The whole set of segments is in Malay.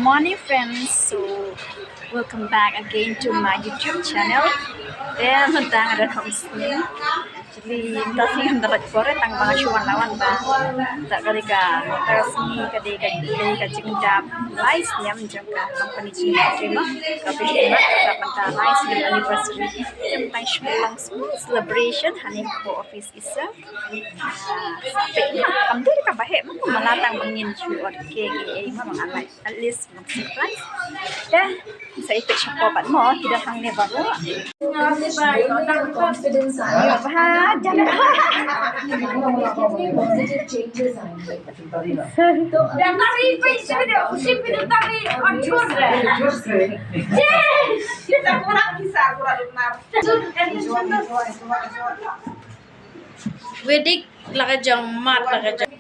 morning, friends. So, welcome back again to my YouTube channel. Dan tentang ada homestay. Jadi, entah sih yang dapat korek tang mga cuan lawan ba. Tak kadika resmi kadika cingdap live niam jangka company cingdap terima. Tapi terima tak mentah live di anniversary. Tentang showlang celebration hanim ko office isa. Sampai na kamdiri ka bahe mo malatang bangin chuot KKA mo mga like at least mag surprise. Dan sa ito siya po pat mo tidak hang ne bago. Confidence Ayo bah, jangan. positive changes Dan tadi पैसे भी दे उसी भी तो तभी अंचुर रहे kita kurang bisa kurang benar Wedik lakajang mat lakajang.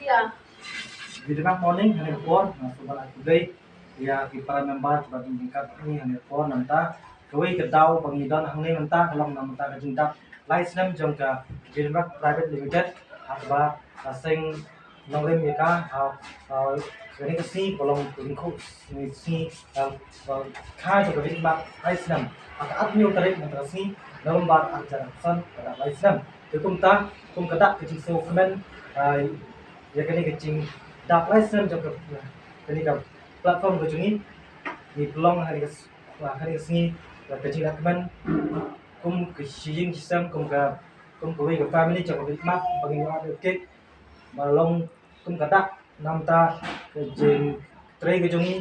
Good morning, Hanifon. Sobat today, ya kita member sebagai tingkat ini Hanifon nanta. Kawai kedau pengidan hangni nanta kalau nanta kejintak license jangka Gilbert Private Limited atau asing nongrim mereka ini kesini kolong lingkup ini kai juga Gilbert license atau admin tarik nanta kesini nomor acara pesan pada license. Kum kedak kecing dokumen ya kini kecing dak license jangka kini ke platform kecing ini pelong hari kesini kecing dokumen kum kecing sistem kum ke family jangka mak bagi orang kek malong kum kedak namta kecing tray kecing ini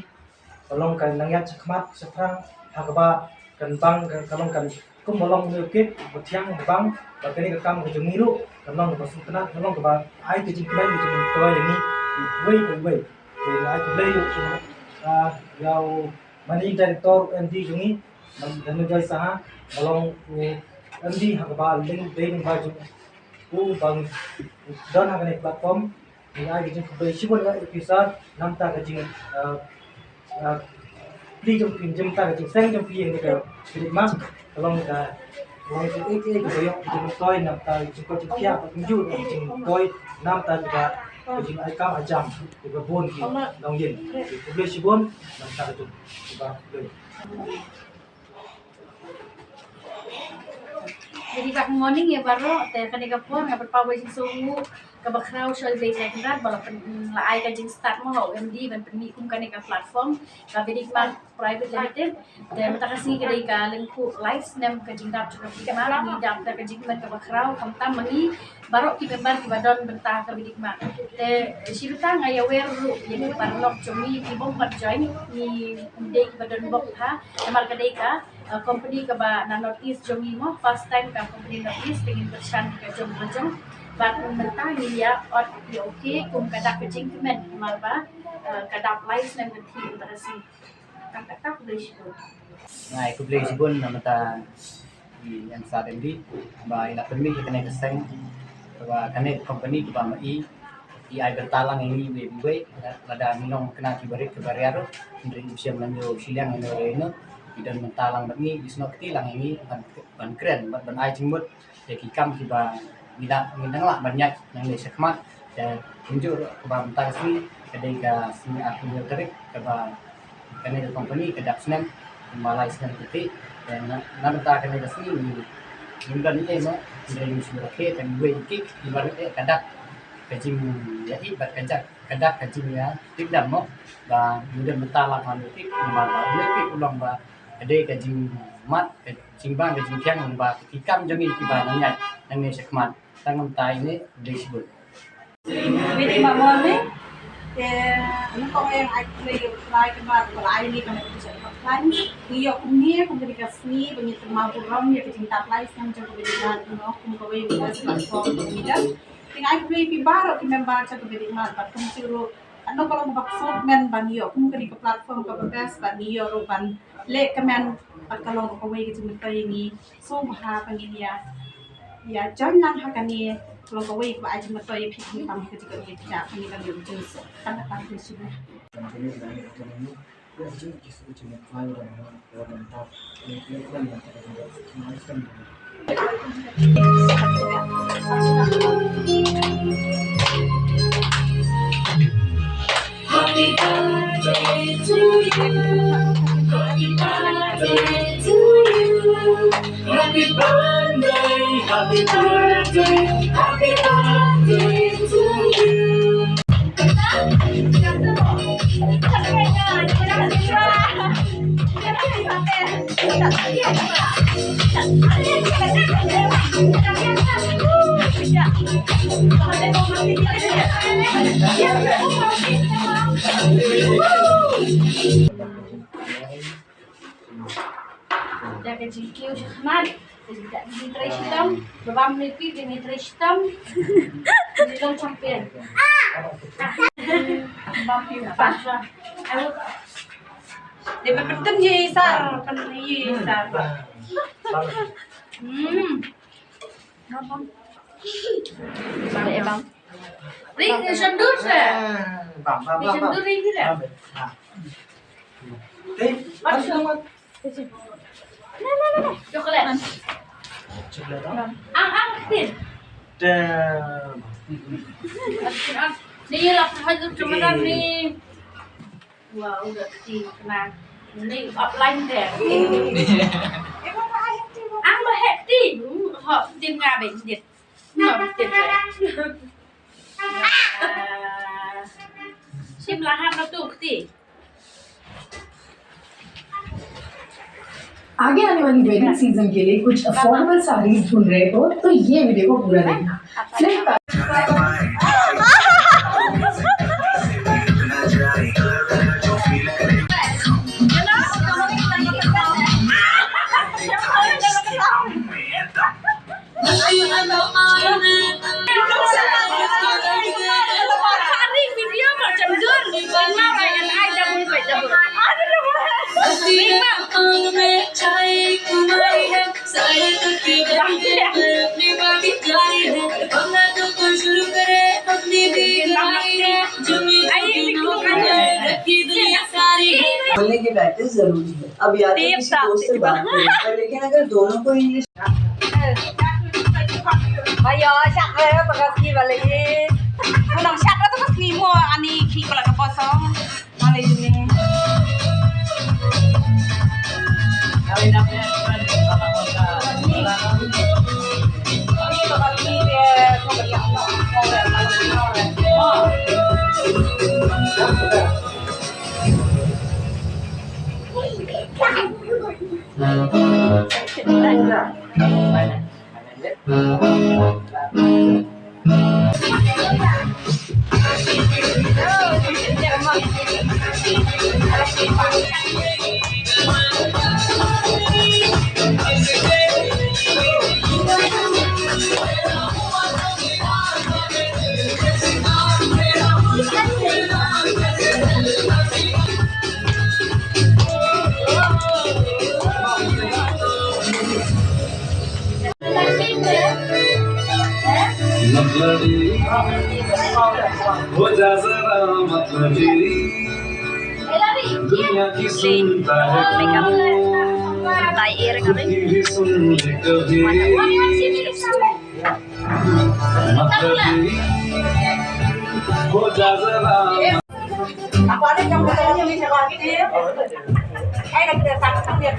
pelong kan nangyat cekmat seprang hakba kan bang kalong kan kum malong kek betiang bang bakini kekam kecing miru kalong ke sukna kalong ke bang ai kecing klan kecing toy ini way jadi ai play yau mani director MD jungi dan menjadi sah malong MD hakba link link baju bang dan hakane platform ini ai kecing play sibon episode namta kecing di jom ta kecing seng jom pi ini ke mas kalong ka Wong itu goyok kecing toy namta kecing ko tiap tunjuk kecing toy namta juga kecing aikam ajam juga bon ki dongin publish bon namta itu juga jadi good morning ya baro te kanika po nga berpawai sing sumu kabakraw shall be second bala laay ka jing start mo ho MD ban permi kum kanika platform ka bidik man private limited te matakasi ka dai ka lingku live nem ka jing dap chukap ma ni dap ka jing man kabakraw kam tam mangi baro ki member ki badon bentah ka bidik ma te sibita nga ya weru yang parlok chumi ki bom pat join ni dei ki badon bok ha amal ka dai ka company ka ba na Northeast jomi mo first time ka company Northeast tingin bersan ka jom bat mentah ya or okay kum kadak kecing kemen mal ba kadak live nem ti berasi tak boleh sebut nah aku beli sibun nama yang saat ini ba ila permi kena keseng bahwa kena company ki ba mai ai bertalang ini we ada minong kena kibarit kebarero dari usia melanjut silang ini dan mentalang bagi isno ketilang ini ban keren ban ai jimut jadi kam kiba minang lah banyak yang di sekmat dan tunjuk keba mentar sini ketika sini aku terik keba kena company kedak senem malai senem titik dan nanti kena sini minggan ini no dari musuh ke dan gue ikik ibarat kadak kajing jadi berkajak kadak kajing ya tidak mau dan kemudian mentalang kan itu malah lebih ulang ba ada kajing mat kajing bang kajing tiang ba kikam jangi kiba nanya yang sekmat tangan tai ini disebut. Jadi morning ano ko yung I ba balay ni kami sa plan iyo kumni kung dili kasni bangi tumaburam ya kajing top life ng jud bidigan no kung kaway mo sa platform bidigan ting I play pi baro ki member sa bidigan pat kung siguro ano ko lang baksod men baniyo kung kani ka platform ka best baniyo ro ban le kamen pagkalong ko way kajing tay ni so maha pangilya ya jangan hakani kalau kau ikut aja mata ya pikir kamu ketika dia tidak kami kan belum jelas tanda tanda sudah. Happy birthday to you. to you. Happy birthday, happy birthday, happy birthday to you. Jaga GQ Syahmad. Tidak Dimitra Hitam. Babam Lipi Dimitra Hitam. Dilong champion. Bampi Pasha. Ayo. Dia penting je sar, penting je sar. Bang ya bang. Ring sendur saya. Bang, bang, Di bang, sendur ring tidak. Coklat. Ang tin. Dan Ni lah haju cuma ni. Wah, udah kena. Ini offline deh. Ang baheti. Họ tim Nga bệnh diệt. Diệt rồi. Sim lahan nó tuh ti. आगे आने वाली wedding season के लिए कुछ अफोर्डेबल साड़ीज ढूंढ रहे हो तो ये वीडियो को पूरा देखना Flipkart Hari video macam dur. Lima bayan ai double by double. बोलने की प्रैक्टिस जरूरी है। अब या तो किसी दोस्त से बात करें लेकिन अगर दोनों को English Ayo, sak ya, makasih balik. Menang sak itu pas limo ani ki kalau ke posong. Mana ini? हो जा जरा मतलबी दुनिया की सुनता है Tai air kali. भी सुन ले कभी मतलबी हो जा जरा Aku ada yang bertanya nih sama dia. Kita sama dia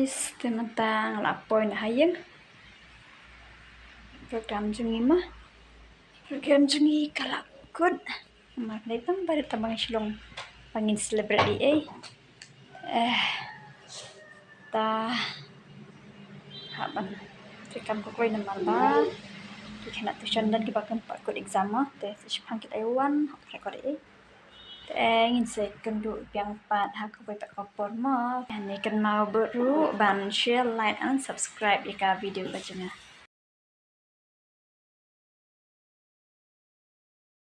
guys, tentang lapoin hayang program jungi mah program jungi kalakut magdaytang pada tabang silong pangin celebrity ta haban tekan ko koy naman ba kena tuition dan kita akan pakut exam te sepang kita iwan rekod ingin saya kendu yang 4 hakไปประกอบ formal อันนี้กันมาbaru ban share like and subscribe jika video bacanya